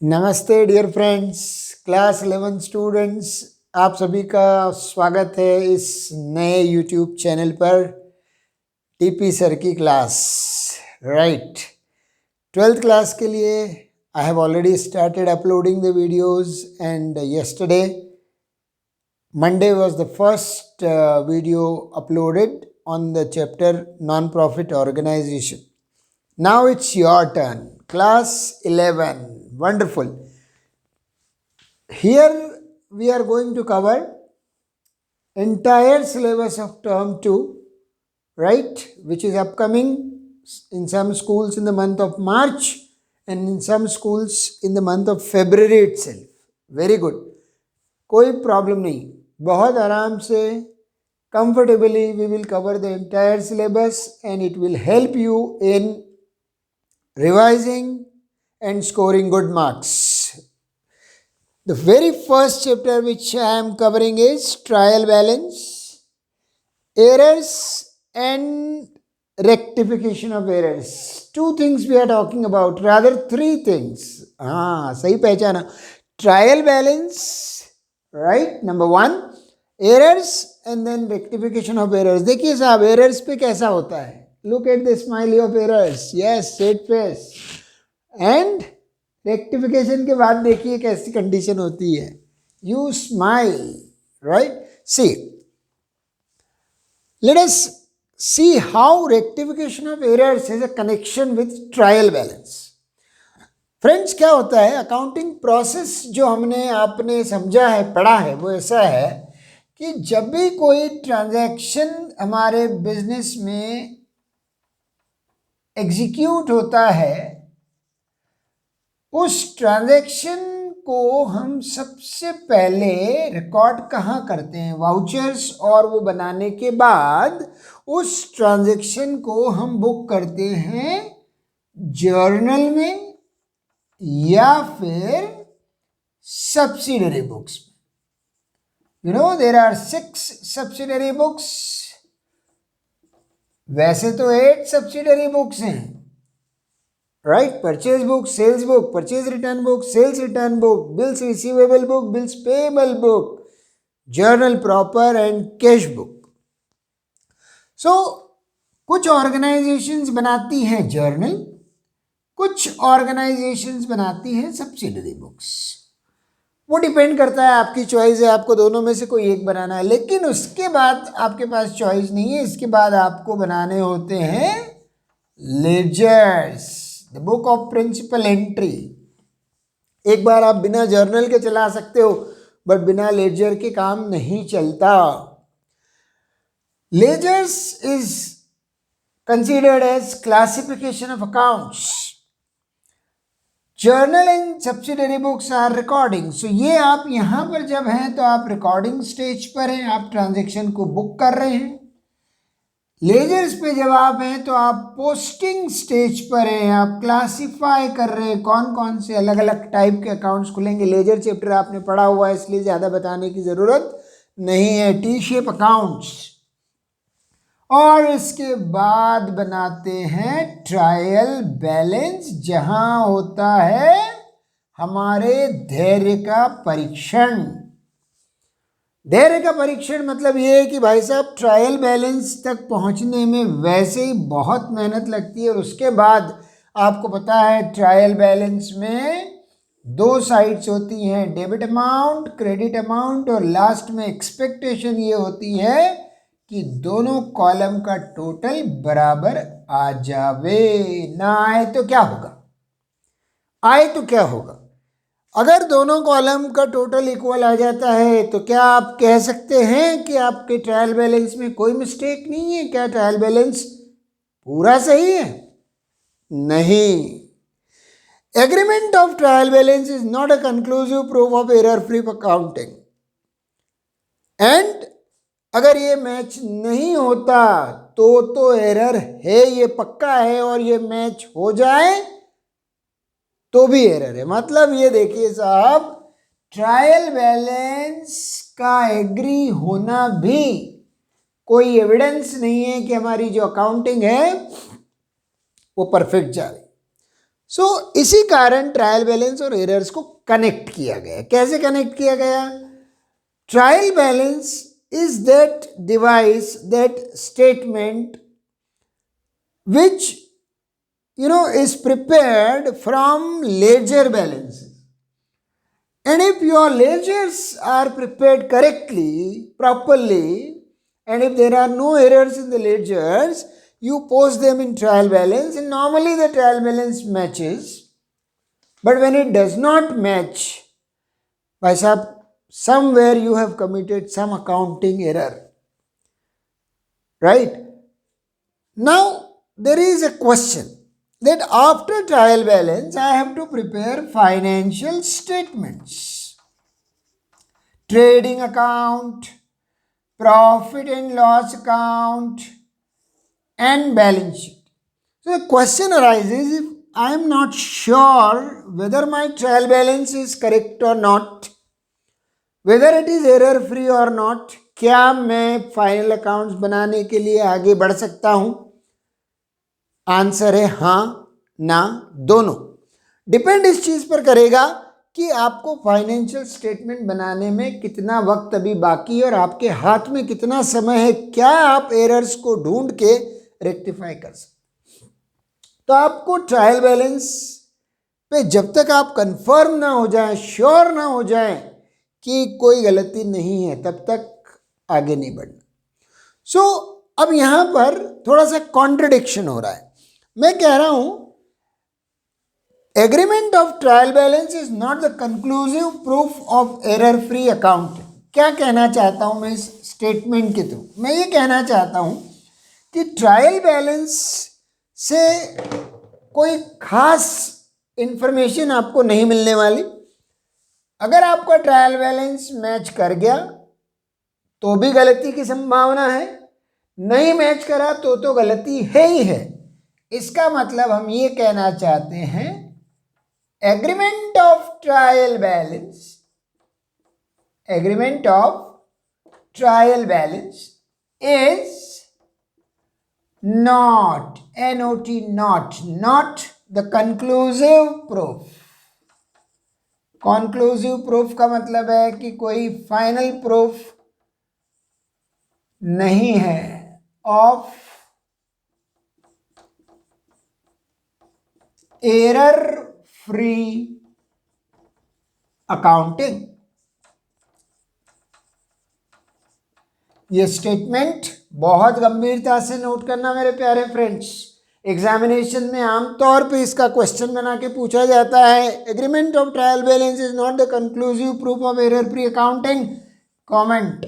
नमस्ते dear friends, class 11 students, आप सभी का स्वागत है इस नए यूट्यूब चैनल पर टीपी सर की क्लास। राइट, 12th क्लास के लिए I have already started uploading the videos and yesterday Monday was the first video uploaded on the chapter non-profit organization. Now it's your turn, class 11. Wonderful. Here we are going to cover entire syllabus of term 2, right, which is upcoming in some schools in the month of March and in some schools in the month of February itself. Very good. कोई problem नहीं, बहुत आराम से comfortably we will cover the entire syllabus and it will help you in revising and scoring good marks. The very first chapter which I am covering is trial balance, errors and rectification of errors. Two things we are talking about, rather three things. हाँ, सही पहचाना. Trial balance, right, number one, errors and then rectification of errors. देखिए साहब, errors पे कैसा होता है. Look at the smiley of errors. Yes, straight face. And rectification के बाद देखिए कैसी कंडीशन होती है. You smile, right. See, let us see how rectification of errors has a connection with trial balance. Friends, क्या होता है, अकाउंटिंग प्रोसेस जो हमने आपने समझा है, पढ़ा है, वो ऐसा है कि जब भी कोई ट्रांजैक्शन हमारे बिजनेस में एग्जीक्यूट होता है, उस ट्रांजैक्शन को हम सबसे पहले रिकॉर्ड कहाँ करते हैं, वाउचर्स, और वो बनाने के बाद उस ट्रांजैक्शन को हम बुक करते हैं जर्नल में या फिर सब्सिडरी बुक्स में. You know there are 6 subsidiary books. वैसे तो 8 सब्सिडरी बुक्स हैं, right? Purchase book, sales book, purchase return book, sales return book, bills receivable book, bills payable book, journal proper and cash book. So कुछ organisations बनाती हैं journal, कुछ organisations बनाती हैं subsidiary books. वो डिपेंड करता है, आपकी चॉइस है, आपको दोनों में से कोई एक बनाना है. लेकिन उसके बाद आपके पास चॉइस नहीं है, इसके बाद आपको बनाने होते हैं ledgers, the book of principal entry. एक बार आप बिना जर्नल के चला सकते हो, बट बिना लेजर के काम नहीं चलता. Ledgers is considered as classification of accounts. Journal and subsidiary books are recording. So ये आप यहां पर जब हैं तो आप रिकॉर्डिंग स्टेज पर हैं, आप ट्रांजैक्शन को बुक कर रहे हैं. लेजर्स पे जब आप हैं तो आप पोस्टिंग स्टेज पर हैं, आप क्लासिफाई कर रहे हैं कौन कौन से अलग अलग टाइप के अकाउंट्स खुलेंगे. लेजर चैप्टर आपने पढ़ा हुआ है, इसलिए ज़्यादा बताने की ज़रूरत नहीं है. T shape accounts. और इसके बाद बनाते हैं ट्रायल बैलेंस, जहां होता है हमारे धैर्य का परीक्षण. धैर्य का परीक्षण मतलब ये है कि भाई साहब, ट्रायल बैलेंस तक पहुंचने में वैसे ही बहुत मेहनत लगती है, और उसके बाद आपको पता है ट्रायल बैलेंस में 2 साइड्स होती हैं, डेबिट अमाउंट, क्रेडिट अमाउंट, और लास्ट में एक्सपेक्टेशन ये होती है कि दोनों कॉलम का टोटल बराबर आ जावे. ना आए तो क्या होगा, आए तो क्या होगा. अगर दोनों कॉलम का टोटल इक्वल आ जाता है तो क्या आप कह सकते हैं कि आपके ट्रायल बैलेंस में कोई मिस्टेक नहीं है? क्या ट्रायल बैलेंस पूरा सही है? नहीं. Agreement of trial balance is not a conclusive proof of error free accounting. And अगर ये मैच नहीं होता तो एरर है, ये पक्का है, और ये मैच हो जाए तो भी एरर है. मतलब ये देखिए साहब, ट्रायल बैलेंस का एग्री होना भी कोई एविडेंस नहीं है कि हमारी जो अकाउंटिंग है वो परफेक्ट जा रही. सो इसी कारण ट्रायल बैलेंस और एरर्स को कनेक्ट किया गया। कैसे कनेक्ट किया गया? Trial balance is that device, that statement which is prepared from ledger balances, and if your ledgers are prepared correctly, properly, and if there are no errors in the ledgers, you post them in trial balance, and normally the trial balance matches. But when it does not match, by somewhere you have committed some accounting error, right? Now there is a question that after trial balance I have to prepare financial statements, trading account, profit and loss account, and balance sheet. So the question arises, if I am not sure whether my trial balance is correct or not, whether it is error free or not, क्या मैं final accounts बनाने के लिए आगे बढ़ सकता हूं? Answer है हाँ, ना, दोनों। डिपेंड इस चीज पर करेगा कि आपको फाइनेंशियल स्टेटमेंट बनाने में कितना वक्त अभी बाकी है और आपके हाथ में कितना समय है, क्या आप एरर्स को ढूंढ के रेक्टिफाई कर सकते। तो आपको ट्रायल बैलेंस पे जब तक आप कंफर्म ना हो जाए, श्योर ना हो जाए कि कोई गलती नहीं है, तब तक आगे नहीं बढ़ना। सो अब यहां पर थोड़ा सा कॉन्ट्रडिक्शन हो रहा है। मैं कह रहा हूं agreement of trial balance is not the conclusive proof of error free account. क्या कहना चाहता हूं मैं इस स्टेटमेंट के थ्रू? मैं ये कहना चाहता हूं कि ट्रायल बैलेंस से कोई खास इंफॉर्मेशन आपको नहीं मिलने वाली। अगर आपका ट्रायल बैलेंस मैच कर गया तो भी गलती की संभावना है, नहीं मैच करा तो गलती है ही है। इसका मतलब हम ये कहना चाहते हैं agreement of trial balance, agreement of trial balance is not, NOT, not the conclusive proof. Conclusive proof का मतलब है कि कोई फाइनल प्रूफ नहीं है ऑफ एरर फ्री अकाउंटिंग। ये स्टेटमेंट बहुत गंभीरता से नोट करना मेरे प्यारे फ्रेंड्स। एग्जामिनेशन में आमतौर पे इसका क्वेश्चन बना के पूछा जाता है, agreement of trial balance is not the conclusive proof of error free accounting. Comment,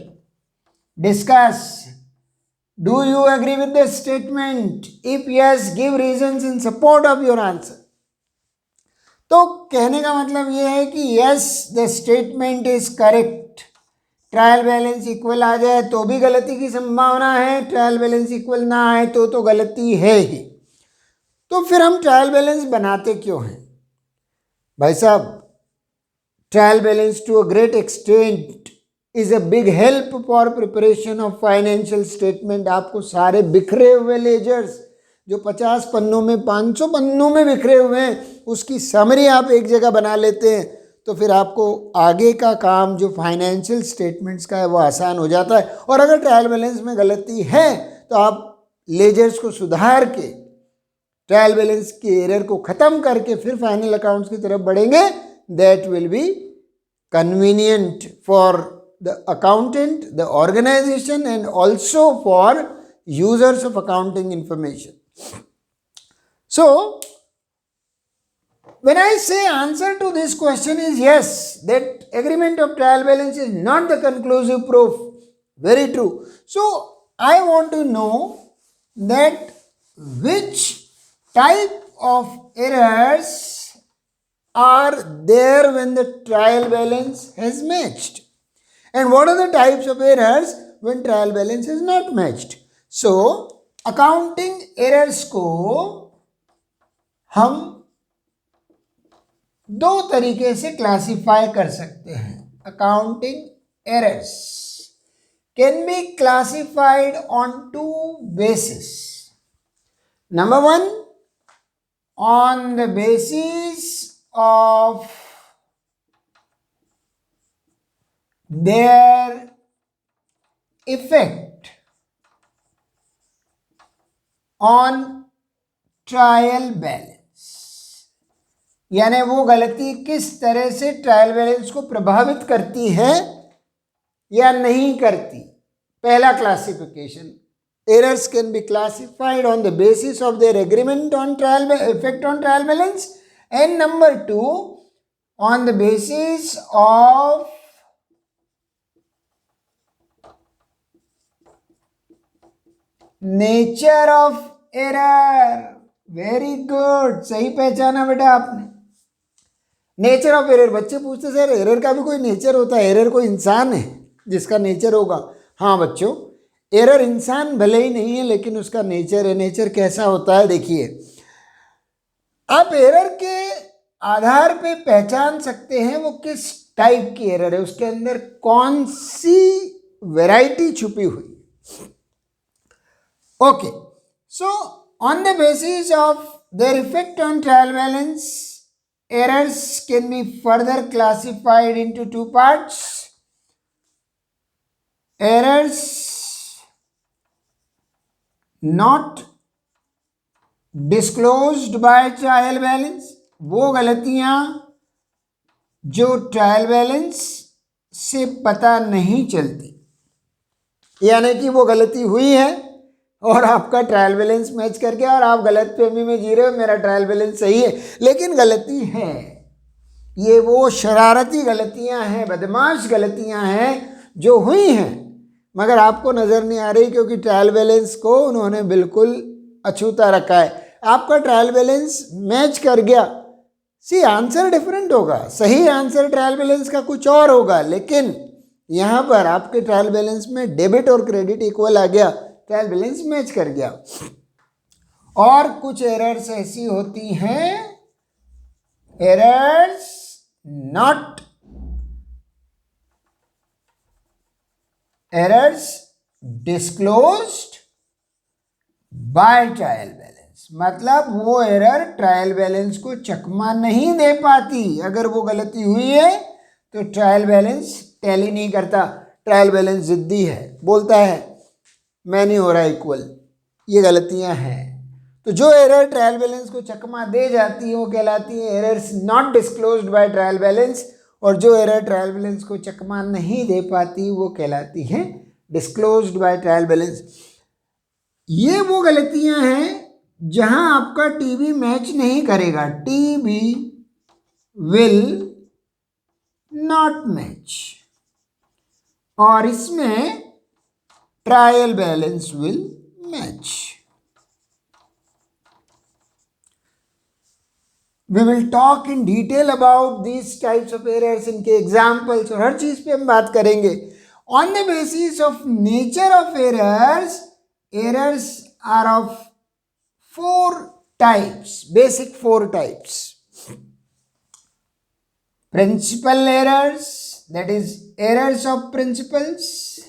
discuss, do you agree with this statement? If yes, give reasons in support of your answer. तो कहने का मतलब यह है कि yes, the statement is correct. Trial balance equal आ जाए तो भी गलती की संभावना है, ट्रायल बैलेंस इक्वल ना आए तो गलती है ही। तो फिर हम ट्रायल बैलेंस बनाते क्यों हैं? भाई साहब, trial balance to a great extent is a big help for preparation of financial statement. आपको सारे बिखरे हुए लेजर्स जो 50 पन्नों में, 500 पन्नों में बिखरे हुए हैं, उसकी समरी आप एक जगह बना लेते हैं तो फिर आपको आगे का काम जो फाइनेंशियल स्टेटमेंट्स का है वो आसान हो जाता है। और अगर ट्रायल बैलेंस में गलती है तो आप लेजर्स को सुधार के, ट्रायल बैलेंस के एरर को ख़त्म करके फिर फाइनल अकाउंट्स की तरफ बढ़ेंगे। That will be convenient for the accountant, the organisation and also for users of accounting information. So, when I say answer to this question is yes, that agreement of trial balance is not the conclusive proof. Very true. So, I want to know that which type of errors are there when the trial balance has matched, and what are the types of errors when trial balance is not matched. So, accounting errors को हम दो तरीके से classify कर सकते हैं। Accounting errors can be classified on 2 basis. Number 1, on the basis of their effect on trial balance, यानी वो गलती किस तरह से ट्रायल बैलेंस को प्रभावित करती है या नहीं करती। पहला classification, errors can be classified on the basis of their agreement on trial effect on trial balance, and number 2 on the basis of nature of error। Very good, सही पहचाना बेटा आपने। नेचर ऑफ एरर, बच्चे पूछते sir error का भी कोई nature होता है, एरर कोई इंसान है जिसका नेचर होगा? हाँ बच्चों, एरर इंसान भले ही नहीं है लेकिन उसका नेचर है। नेचर कैसा होता है देखिए, आप एरर के आधार पे पहचान सकते हैं वो किस टाइप की एरर है, उसके अंदर कौन सी वैरायटी छुपी हुई। Okay, so on the basis of their effect on trial balance, errors can be further classified into two parts. Errors not disclosed by trial balance, वो गलतियां जो ट्रायल बैलेंस से पता नहीं चलती, यानी कि वो गलती हुई है और आपका ट्रायल बैलेंस मैच कर गया और आप गलत फहमी में जी रहे हो, मेरा ट्रायल बैलेंस सही है लेकिन गलती है। ये वो शरारती गलतियां हैं, बदमाश गलतियां हैं जो हुई हैं मगर आपको नज़र नहीं आ रही क्योंकि ट्रायल बैलेंस को उन्होंने बिल्कुल अछूता रखा है। आपका ट्रायल बैलेंस मैच कर गया, सी आंसर डिफरेंट होगा, सही आंसर ट्रायल बैलेंस का कुछ और होगा, लेकिन यहाँ पर आपके ट्रायल बैलेंस में डेबिट और क्रेडिट इक्वल आ गया, ट्रायल बैलेंस मैच कर गया। और कुछ एरर्स ऐसी होती हैं, errors not errors disclosed by trial balance, मतलब वो एरर ट्रायल बैलेंस को चकमा नहीं दे पाती। अगर वो गलती हुई है तो ट्रायल बैलेंस टैली नहीं करता, ट्रायल बैलेंस जिद्दी है, बोलता है मैं नहीं हो रहा इक्वल, ये गलतियां हैं। तो जो एरर ट्रायल बैलेंस को चकमा दे जाती है वो कहलाती है errors not disclosed by trial balance, और जो एरर ट्रायल बैलेंस को चकमा नहीं दे पाती वो कहलाती हैं डिस्क्लोज्ड बाय ट्रायल बैलेंस। ये वो गलतियां हैं जहां आपका टीबी मैच नहीं करेगा, टीबी विल नॉट मैच, और इसमें trial balance will match. We will talk in detail about these types of errors, इनके एग्जाम्पल्स और हर चीज पे हम बात करेंगे। On the basis of nature of errors, errors are of 4 types, basic 4 types. Principal errors, that is errors of principles.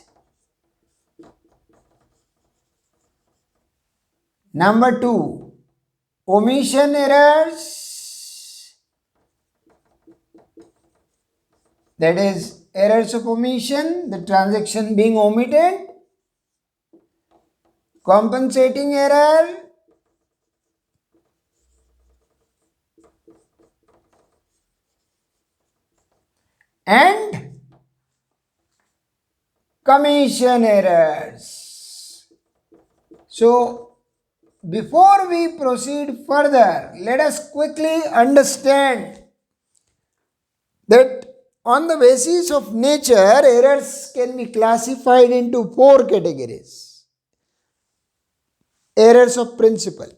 Number 2, omission errors, that is errors of omission, the transaction being omitted. Compensating error, and commission errors. So before we proceed further, let us quickly understand that on the basis of nature, errors can be classified into 4 categories. Errors of principle.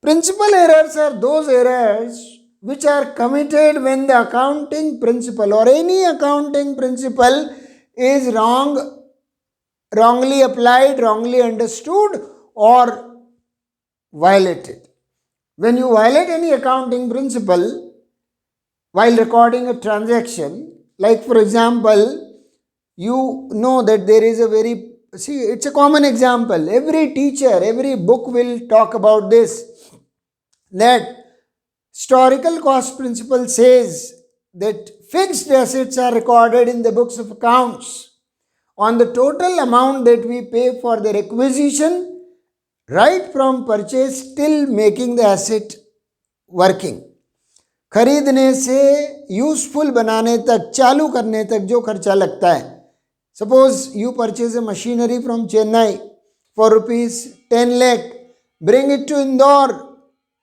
Principal errors are those errors which are committed when the accounting principle or any accounting principle is wrongly applied, wrongly understood, or violated. When you violate any accounting principle while recording a transaction, like for example, you know that there is a it's a common example. Every teacher, every book will talk about this, that historical cost principle says that fixed assets are recorded in the books of accounts on the total amount that we pay for their acquisition, right from purchase till making the asset working. खरीदने से useful बनाने तक, चालू करने तक जो खर्चा लगता है. Suppose you purchase a machinery from Chennai for ₹10 lakh, bring it to Indore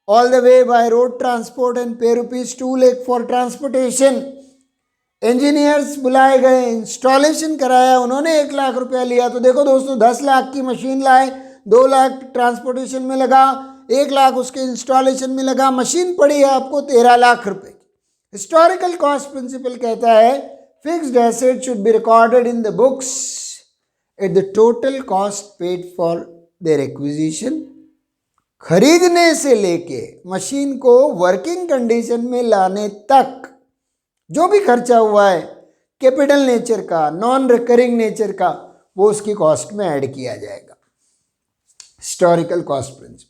all the way by road transport and pay ₹2 lakh for transportation. Engineers बुलाए गए, इंस्टॉलेशन कराया, उन्होंने 1 लाख रुपया लिया. तो देखो दोस्तों, 10 लाख की मशीन लाए, 2 लाख ट्रांसपोर्टेशन में लगा, 1 लाख उसके इंस्टॉलेशन में लगा, मशीन पड़ी है आपको 13 लाख रुपए. हिस्टोरिकल कॉस्ट प्रिंसिपल कहता है fixed asset should be recorded in the books at the total cost paid for their acquisition. खरीदने से लेके मशीन को वर्किंग कंडीशन में लाने तक जो भी खर्चा हुआ है कैपिटल नेचर का, नॉन रिकरिंग नेचर का, वो उसकी कॉस्ट में ऐड किया जाएगा. Historical cost principle.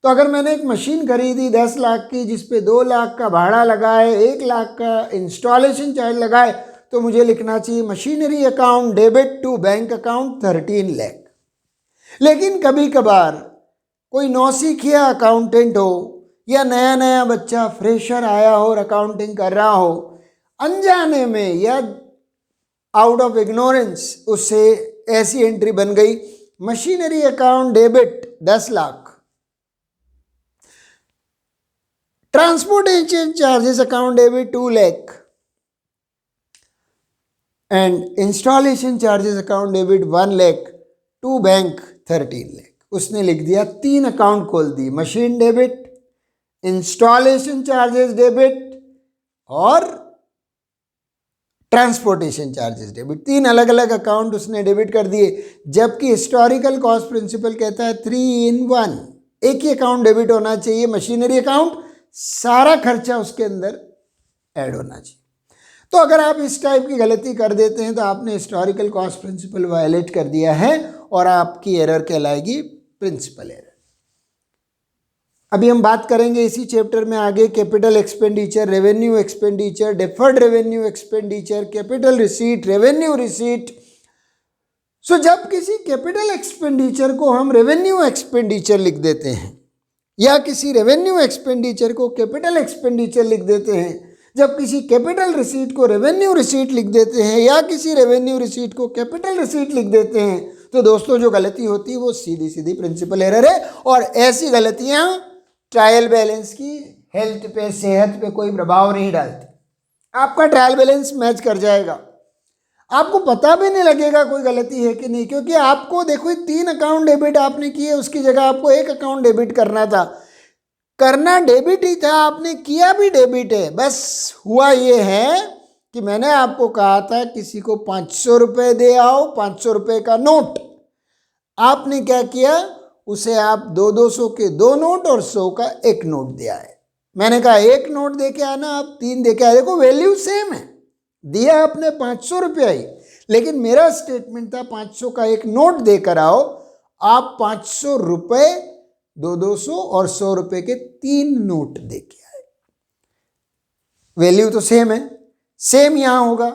तो अगर मैंने एक मशीन खरीदी 10 लाख की, जिसपे 2 लाख का भाड़ा लगा है, 1 लाख का इंस्टॉलेशन चार्ज लगा है, तो मुझे लिखना चाहिए machinery account debit to bank account 13 lakh. लेकिन कभी कभार कोई नौसिखिया अकाउंटेंट हो या नया नया बच्चा फ्रेशर आया हो और अकाउंटिंग कर रहा हो, अनजाने में या आउट ऑफ इग्नोरेंस उससे ऐसी एंट्री बन गई, machinery account debit 10 lakh, transportation charges account debit 2 lakh and installation charges account debit 1 lakh to bank 13 lakh. उसने लिख दिया, 3 अकाउंट खोल दी, machine debit, installation charges debit और ट्रांसपोर्टेशन चार्जेस डेबिट. 3 अलग अलग अकाउंट उसने डेबिट कर दिए. जबकि हिस्टोरिकल कॉस्ट प्रिंसिपल कहता है 3 in 1, एक ही अकाउंट डेबिट होना चाहिए, मशीनरी अकाउंट, सारा खर्चा उसके अंदर ऐड होना चाहिए. तो अगर आप इस टाइप की गलती कर देते हैं तो आपने हिस्टोरिकल कॉस्ट प्रिंसिपल वायलेट कर दिया है और आपकी एरर कहलाएगी प्रिंसिपल एरर. अभी हम बात करेंगे इसी चैप्टर में आगे capital expenditure, revenue expenditure, deferred revenue expenditure, capital receipt, revenue receipt. So जब किसी कैपिटल एक्सपेंडिचर को हम रेवेन्यू एक्सपेंडिचर लिख देते हैं या किसी रेवेन्यू एक्सपेंडिचर को कैपिटल एक्सपेंडिचर लिख देते हैं, जब किसी कैपिटल रिसीट को रेवेन्यू रिसीट लिख देते हैं या किसी रेवेन्यू रिसीट को कैपिटल रिसीट लिख देते हैं, तो दोस्तों जो गलती होती है वो सीधी सीधी प्रिंसिपल एरर है. और ऐसी गलतियां ट्रायल बैलेंस की हेल्थ पे, सेहत पे कोई प्रभाव नहीं डालती. आपका ट्रायल बैलेंस मैच कर जाएगा, आपको पता भी नहीं लगेगा कोई गलती है कि नहीं, क्योंकि आपको देखो 3 अकाउंट डेबिट आपने किए, उसकी जगह आपको 1 अकाउंट डेबिट करना था. करना डेबिट ही था, आपने किया भी डेबिट है. बस हुआ ये है कि मैंने आपको कहा था किसी को 500 रुपये दे आओ, 500 रुपये का नोट. आपने क्या किया, उसे आप 200 के 2 नोट और 100 का 1 नोट दिया है. मैंने कहा 1 नोट दे के आना, आप 3 दे के आए. देखो वैल्यू सेम है, दिया आपने 500 रुपया ही, लेकिन मेरा स्टेटमेंट था 500 का 1 नोट देकर आओ. आप 500 रुपये, 200 और 100 रुपये के 3 नोट दे के आए. वैल्यू तो सेम है, सेम यहां होगा.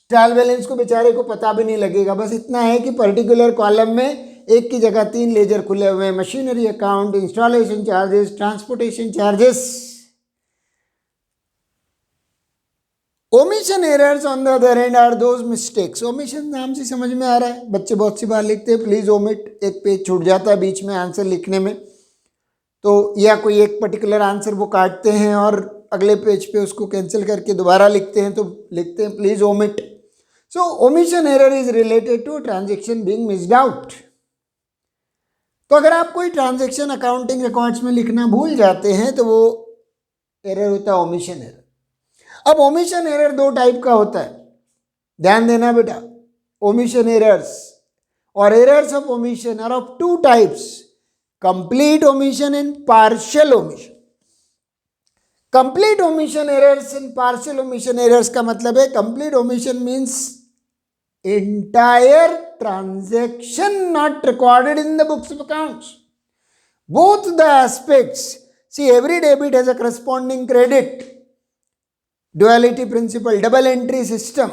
ट्रायल बैलेंस को बेचारे को पता भी नहीं लगेगा. बस इतना है कि पर्टिकुलर कॉलम में एक की जगह 3 लेजर खुले हुए हैं, machinery account, installation charges, transportation charges. Omission errors on the other hand are those mistakes. Omission नाम से समझ में आ रहा है, बच्चे बहुत सी बार लिखते हैं प्लीज ओमिट, एक पेज छूट जाता है बीच में आंसर लिखने में, तो या कोई एक पर्टिकुलर आंसर वो काटते हैं और अगले पेज पे उसको कैंसिल करके दोबारा लिखते हैं, तो लिखते हैं please omit. So omission error is related to transaction being missed out. तो अगर आप कोई ट्रांजैक्शन अकाउंटिंग रिकॉर्ड्स में लिखना भूल जाते हैं तो वो एरर होता है ओमिशन एरर. अब ओमिशन एरर 2 टाइप का होता है, ध्यान देना बेटा. ओमिशन एरर्स और errors of omission are of 2 types, complete omission and partial omission. Complete omission errors and partial omission errors का मतलब है complete omission means entire transaction not recorded in the books of accounts. Both the aspects see every debit has a corresponding credit, duality principle, double entry system,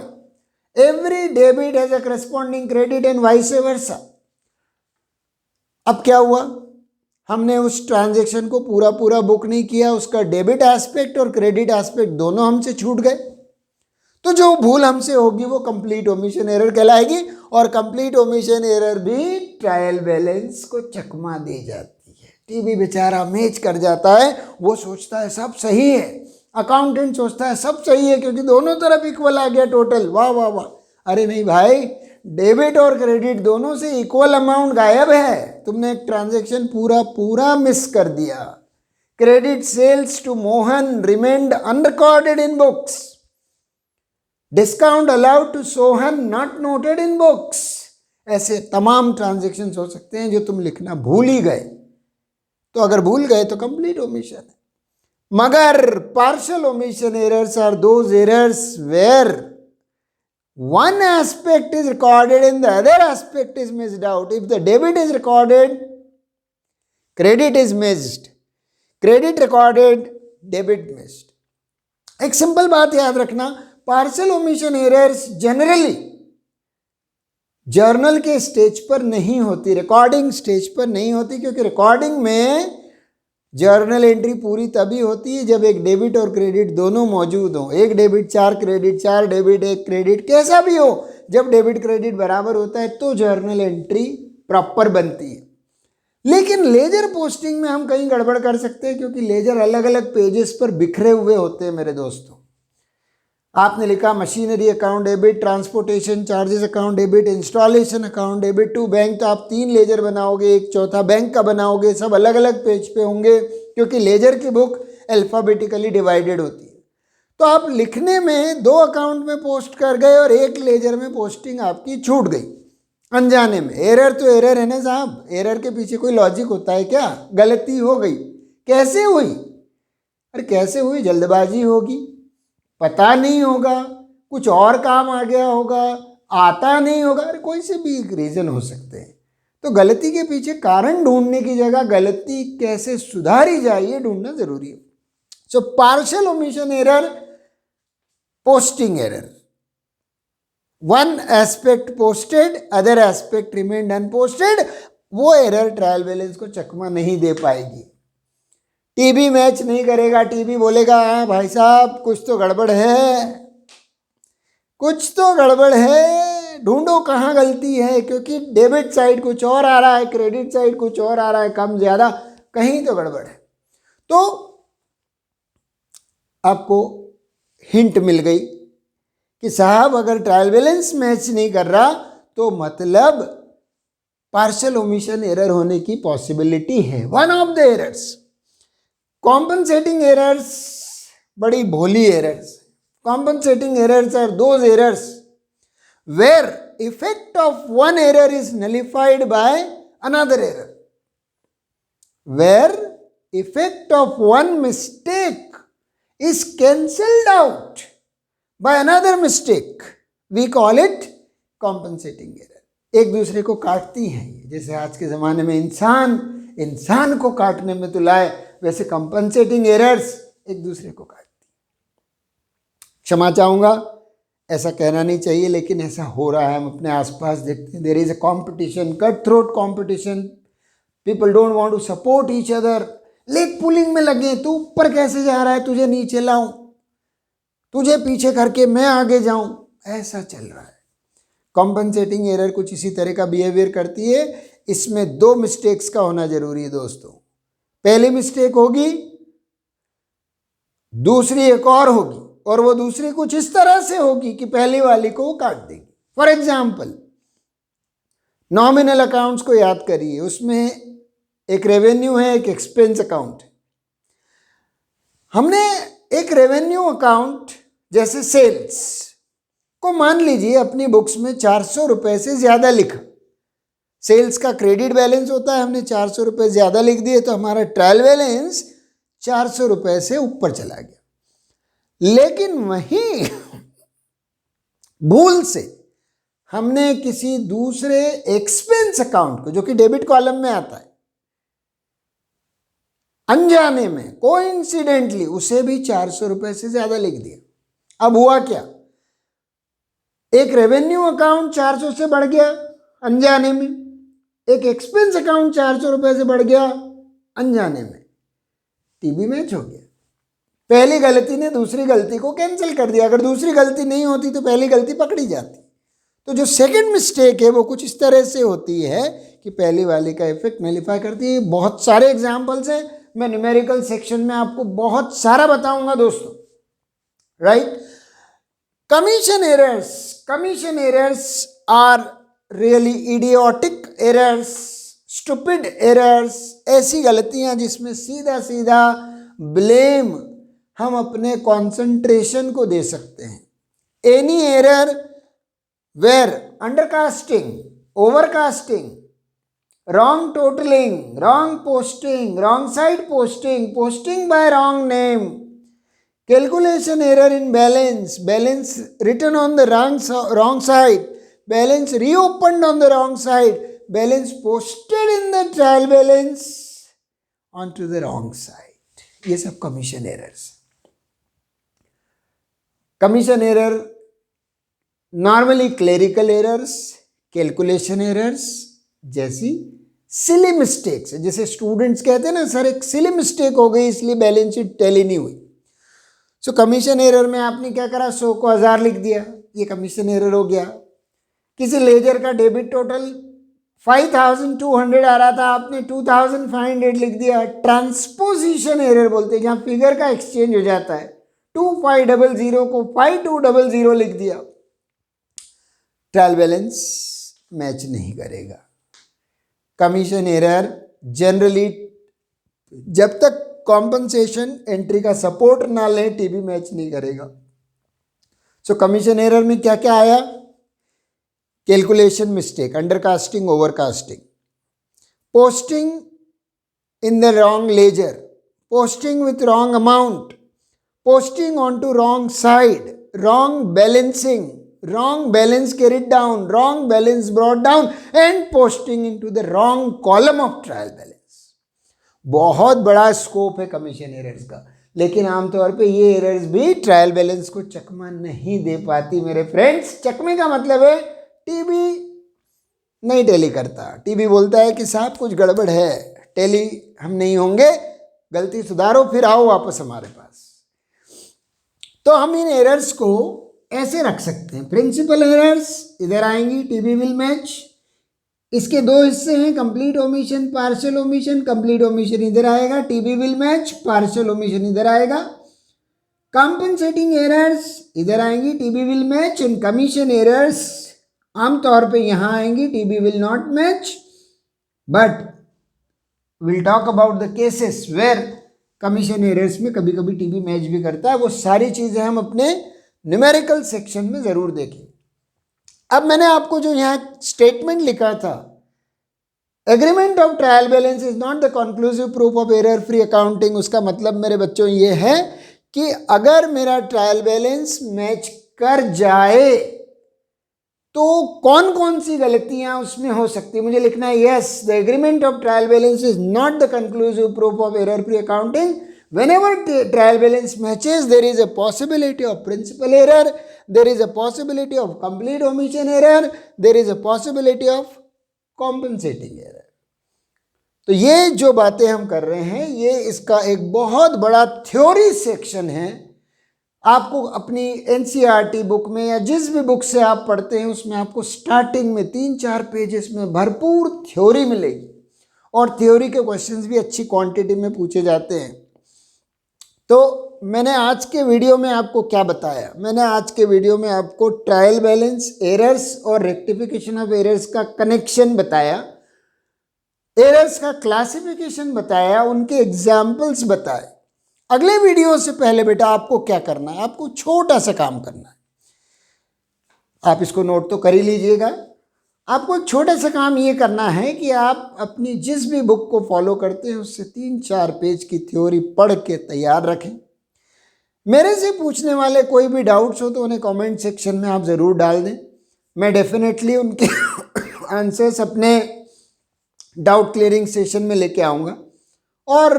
every debit has a corresponding credit and vice versa. अब क्या हुआ, हमने उस transaction को पूरा पूरा book नहीं किया, उसका डेबिट एस्पेक्ट और क्रेडिट एस्पेक्ट दोनों हमसे छूट गए, तो जो भूल हमसे होगी वो कंप्लीट ओमिशन एरर कहलाएगी, और कंप्लीट ओमिशन एरर भी ट्रायल बैलेंस को चकमा दे जाती है। टीबी बेचारा मैच कर जाता है, वो सोचता है सब सही है, अकाउंटेंट सोचता है सब सही है क्योंकि दोनों तरफ इक्वल आ गया टोटल, वाह वाह वाह। अरे नहीं भाई, डेबिट और क्रेडिट दोनों से इक्वल अमाउंट गायब है, तुमने एक ट्रांजैक्शन पूरा पूरा मिस कर दिया। Credit sales to Mohan remained unrecorded in books, discount allowed to Sohan not noted in books. ऐसे तमाम ट्रांजैक्शंस हो सकते हैं जो तुम लिखना भूल ही गए, तो अगर भूल गए तो कंप्लीट ओमिशन है। मगर partial omission errors are those errors where one aspect is recorded and the other aspect is missed out. If the debit is recorded, credit is missed, credit recorded, debit missed. एक simple बात याद रखना, partial omission errors generally journal के stage पर नहीं होती, recording stage पर नहीं होती, क्योंकि रिकॉर्डिंग में जर्नल एंट्री पूरी तभी होती है जब एक डेबिट और क्रेडिट दोनों मौजूद हो। एक डेबिट 4 क्रेडिट, 4 डेबिट 1 क्रेडिट, कैसा भी हो, जब डेबिट क्रेडिट बराबर होता है तो जर्नल एंट्री प्रॉपर बनती है। लेकिन लेजर पोस्टिंग में हम कहीं गड़बड़ कर सकते हैं, क्योंकि लेजर अलग अलग पेजेस पर बिखरे हुए होते हैं मेरे दोस्तों। आपने लिखा machinery account debit, transportation charges account debit, installation account debit to bank, तो आप 3 लेजर बनाओगे, एक चौथा बैंक का बनाओगे, सब अलग अलग पेज पे होंगे, क्योंकि लेजर की बुक अल्फाबेटिकली डिवाइडेड होती है। तो आप लिखने में 2 अकाउंट में पोस्ट कर गए और एक लेजर में पोस्टिंग आपकी छूट गई अनजाने में। एरर तो एरर है ना साहब, एरर के पीछे कोई लॉजिक होता है क्या? गलती हो गई, कैसे हुई? अरे कैसे हुई? जल्दबाजी होगी, पता नहीं होगा, कुछ और काम आ गया होगा, आता नहीं होगा, अरे कोई से भी एक रीज़न हो सकते हैं। तो गलती के पीछे कारण ढूंढने की जगह गलती कैसे सुधारी जाए ये ढूंढना जरूरी है। So partial omission error, posting error, one aspect posted, other aspect remained unposted, वो एरर ट्रायल बैलेंस को चकमा नहीं दे पाएगी। टीबी मैच नहीं करेगा, टीबी बोलेगा हाँ भाई साहब कुछ तो गड़बड़ है, कुछ तो गड़बड़ है, ढूंढो कहाँ गलती है, क्योंकि डेबिट साइड कुछ और आ रहा है, क्रेडिट साइड कुछ और आ रहा है, कम ज़्यादा कहीं तो गड़बड़ है। तो आपको हिंट मिल गई कि साहब अगर ट्रायल बैलेंस मैच नहीं कर रहा तो मतलब पार्शियल ओमिशन एरर होने की पॉसिबिलिटी है। One of the errors compensating errors, बड़ी भोली errors. Compensating errors are those errors where effect of one error is nullified by another error, where effect of one mistake is cancelled out by another mistake, we call it compensating error. एक दूसरे को काटती हैं, जैसे आज के ज़माने में इंसान को काटने में तो लाए, वैसे कंपनसेटिंग एरर्स एक दूसरे को काटती। क्षमा चाहूँगा, ऐसा कहना नहीं चाहिए, लेकिन ऐसा हो रहा है, हम अपने आसपास देखते हैं। There is a competition, cut throat competition, people don't want to support each other, leg pulling में लगे, तू ऊपर कैसे जा रहा है, तुझे नीचे लाऊं, तुझे पीछे करके मैं आगे जाऊं, ऐसा चल रहा है। कॉम्पनसेटिंग एरर कुछ इसी तरह का बिहेवियर करती है। इसमें 2 मिस्टेक्स का होना जरूरी है दोस्तों। पहली मिस्टेक होगी, दूसरी एक और होगी, और वो दूसरी कुछ इस तरह से होगी कि पहली वाली को वो काट देगी। फॉर एग्जाम्पल, नॉमिनल अकाउंट्स को याद करिए, उसमें एक रेवेन्यू है, एक एक्सपेंस अकाउंट है। हमने एक रेवेन्यू अकाउंट जैसे सेल्स को मान लीजिए अपनी बुक्स में 400 रुपये से ज़्यादा लिखा। सेल्स का क्रेडिट बैलेंस होता है, हमने 400 रुपये ज़्यादा लिख दिए तो हमारा ट्रायल बैलेंस 400 रुपये से ऊपर चला गया। लेकिन वहीं भूल से हमने किसी दूसरे एक्सपेंस अकाउंट को, जो कि डेबिट कॉलम में आता है, अनजाने में कोइंसिडेंटली उसे भी 400 रुपये से ज़्यादा लिख दिया। अब हुआ क्या, एक रेवेन्यू अकाउंट 400 से बढ़ गया अनजाने में, एक एक्सपेंस अकाउंट 400 रुपये से बढ़ गया अनजाने में, टीबी मैच हो गया। पहली गलती ने दूसरी गलती को कैंसिल कर दिया। अगर दूसरी गलती नहीं होती तो पहली गलती पकड़ी जाती। तो जो सेकंड मिस्टेक है वो कुछ इस तरह से होती है कि पहली वाली का इफेक्ट नलिफाई करती है। बहुत सारे एग्जाम्पल्स हैं, मैं न्यूमेरिकल सेक्शन में आपको बहुत सारा बताऊंगा दोस्तों, right. Commission errors are really idiotic errors, stupid errors, ऐसी गलतियां जिसमें सीधा सीधा ब्लेम हम अपने कंसंट्रेशन को दे सकते हैं। Any error where undercasting, overcasting, wrong totalling, wrong posting, wrong side posting, posting by wrong name, calculation error in balance written on the wrong side, balance reopened on the wrong side, balance posted in the trial balance onto the wrong side, ये सब commission errors. Commission error normally clerical errors, calculation errors जैसी silly mistakes है। जैसे students कहते हैं ना, sir एक silly mistake हो गई इसलिए बैलेंस शीट टैली नहीं हुई। सो कमीशन एरर में आपने क्या करा, 100 को 1000 लिख दिया, ये कमीशन एरर हो गया। किसी लेजर का डेबिट टोटल 5200 आ रहा था, आपने 2500 लिख दिया, ट्रांसपोजिशन एरर बोलते हैं, जहाँ फिगर का एक्सचेंज हो जाता है। 2500 को 5200 लिख दिया, ट्रायल बैलेंस मैच नहीं करेगा। कमीशन एरर जनरली जब तक कॉम्पनसेशन एंट्री का सपोर्ट ना ले टीबी मैच नहीं करेगा। सो कमीशन एरर में क्या क्या आया, calculation mistake, undercasting, overcasting, posting in the wrong ledger, posting with wrong amount, posting on to wrong side, wrong balancing, wrong balance carried down, wrong balance brought down and posting into the wrong column of trial balance। बहुत बड़ा scope है commission errors का, लेकिन आमतौर पे ये errors भी trial balance को चकमा नहीं दे पाती मेरे फ्रेंड्स। चकमे का मतलब है टीबी नहीं टैली करता, टीबी बोलता है कि साहब कुछ गड़बड़ है, टैली हम नहीं होंगे, गलती सुधारो फिर आओ वापस हमारे पास। तो हम इन एरर्स को ऐसे रख सकते हैं, प्रिंसिपल एरर्स इधर आएंगी, टीबी विल मैच। इसके दो हिस्से हैं, complete omission, partial omission. Complete omission इधर आएगा, TB will match, partial omission इधर आएगा। कॉम्पनसेटिंग एरर्स इधर आएंगी, TB will match. And commission errors आमतौर पे यहां आएंगी, TB will not match, but will talk about the cases where commission errors में कभी कभी टीबी मैच भी करता है। वो सारी चीजें हम अपने न्यूमेरिकल सेक्शन में जरूर देखें। अब मैंने आपको जो यहाँ स्टेटमेंट लिखा था, agreement of trial balance is not the conclusive proof of error free accounting, उसका मतलब मेरे बच्चों ये है कि अगर मेरा ट्रायल बैलेंस मैच कर जाए तो कौन कौन सी गलतियां उसमें हो सकती है, मुझे लिखना है yes, the agreement of trial balance is not the conclusive proof of error free accounting. Whenever trial balance matches, there is a possibility of principal error, there is a possibility of complete omission error, there is a possibility of compensating error। तो ये जो बातें हम कर रहे हैं, ये इसका एक बहुत बड़ा थ्योरी सेक्शन है। आपको अपनी एनसीईआरटी बुक में या जिस भी बुक से आप पढ़ते हैं उसमें आपको स्टार्टिंग में 3-4 पेजेस में भरपूर थ्योरी मिलेगी, और थ्योरी के क्वेश्चंस भी अच्छी क्वांटिटी में पूछे जाते हैं। तो मैंने आज के वीडियो में आपको क्या बताया, मैंने आज के वीडियो में आपको ट्रायल बैलेंस, एरर्स और रेक्टिफिकेशन ऑफ एरर्स का कनेक्शन बताया, एरर्स का क्लासिफिकेशन बताया, उनके एग्जाम्पल्स बताए। अगले वीडियो से पहले बेटा आपको क्या करना है, आपको छोटा सा काम करना है। आप इसको नोट तो कर ही लीजिएगा। आपको छोटा सा काम ये करना है कि आप अपनी जिस भी बुक को फॉलो करते हैं उससे 3-4 पेज की थ्योरी पढ़ के तैयार रखें। मेरे से पूछने वाले कोई भी डाउट्स हो तो उन्हें कमेंट सेक्शन में आप ज़रूर डाल दें, मैं डेफिनेटली उनके आंसर्स अपने डाउट क्लियरिंग सेशन में लेके आऊँगा। और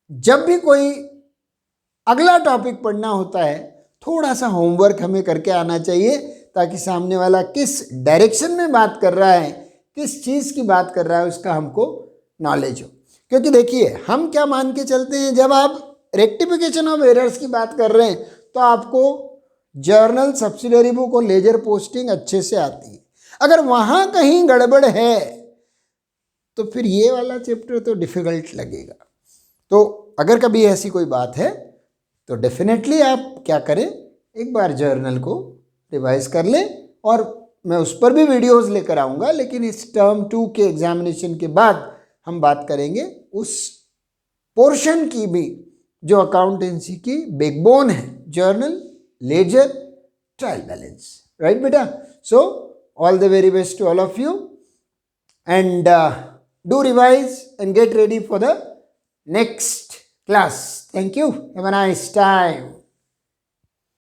जब भी कोई अगला टॉपिक पढ़ना होता है थोड़ा सा होमवर्क हमें करके आना चाहिए, ताकि सामने वाला किस डायरेक्शन में बात कर रहा है, किस चीज़ की बात कर रहा है, उसका हमको नॉलेज हो। क्योंकि देखिए हम क्या मान के चलते हैं, जब आप रेक्टिफिकेशन ऑफ एरर्स की बात कर रहे हैं तो आपको जर्नल, सब्सिडरी बुक और लेजर पोस्टिंग अच्छे से आती है। अगर वहाँ कहीं गड़बड़ है तो फिर ये वाला चैप्टर तो डिफ़िकल्ट लगेगा। तो अगर कभी ऐसी कोई बात है तो डेफिनेटली आप क्या करें, एक बार जर्नल को रिवाइज कर लें, और मैं उस पर भी वीडियोस लेकर आऊँगा। लेकिन इस टर्म 2 के एग्जामिनेशन के बाद हम बात करेंगे उस पोर्शन की भी जो अकाउंटेंसी की बैकबोन है, journal, ledger, trial balance. Right बेटा? So all the very best to all of you, and do revise and get ready for the next class. Thank you. Have a nice time.